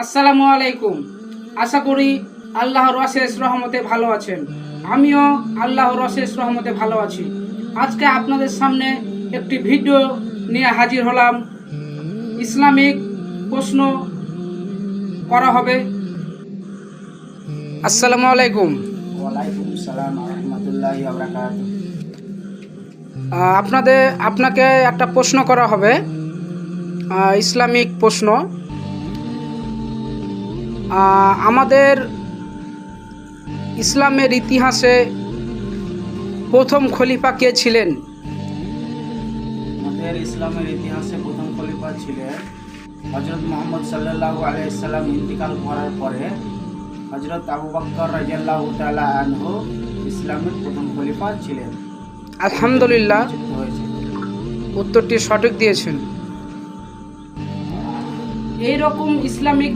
আসসালামু আলাইকুম। আশা করি আল্লাহর অশেষ রহমতে ভালো আছেন। আমিও আল্লাহর অশেষ রহমতে ভালো আছি। আজকে আপনাদের সামনে একটি ভিডিও নিয়ে হাজির হলাম। ইসলামিক প্রশ্ন করা হবে। আসসালামু আলাইকুম। ওয়ালাইকুম সালাম রহমতুল্লাহি ওয়া বারাকাতুহু। আপনাকে একটা প্রশ্ন করা হবে, ইসলামিক প্রশ্ন। আমাদের ইসলামের ইতিহাসে প্রথম খলিফা কে ছিলেন? আমাদের ইসলামের ইতিহাসে প্রথম খলিফা ছিলেন হযরত মুহাম্মদ সাল্লাল্লাহু আলাইহি সাল্লাম ইন্তিকাল করার পরে হযরত আবু বকর রাদিয়াল্লাহু তাআলা আনহু ইসলামের প্রথম খলিফা ছিলেন। আলহামদুলিল্লাহ, নিযুক্ত হয়েছে। উত্তরটি সঠিক দিয়েছেন। এই রকম ইসলামিক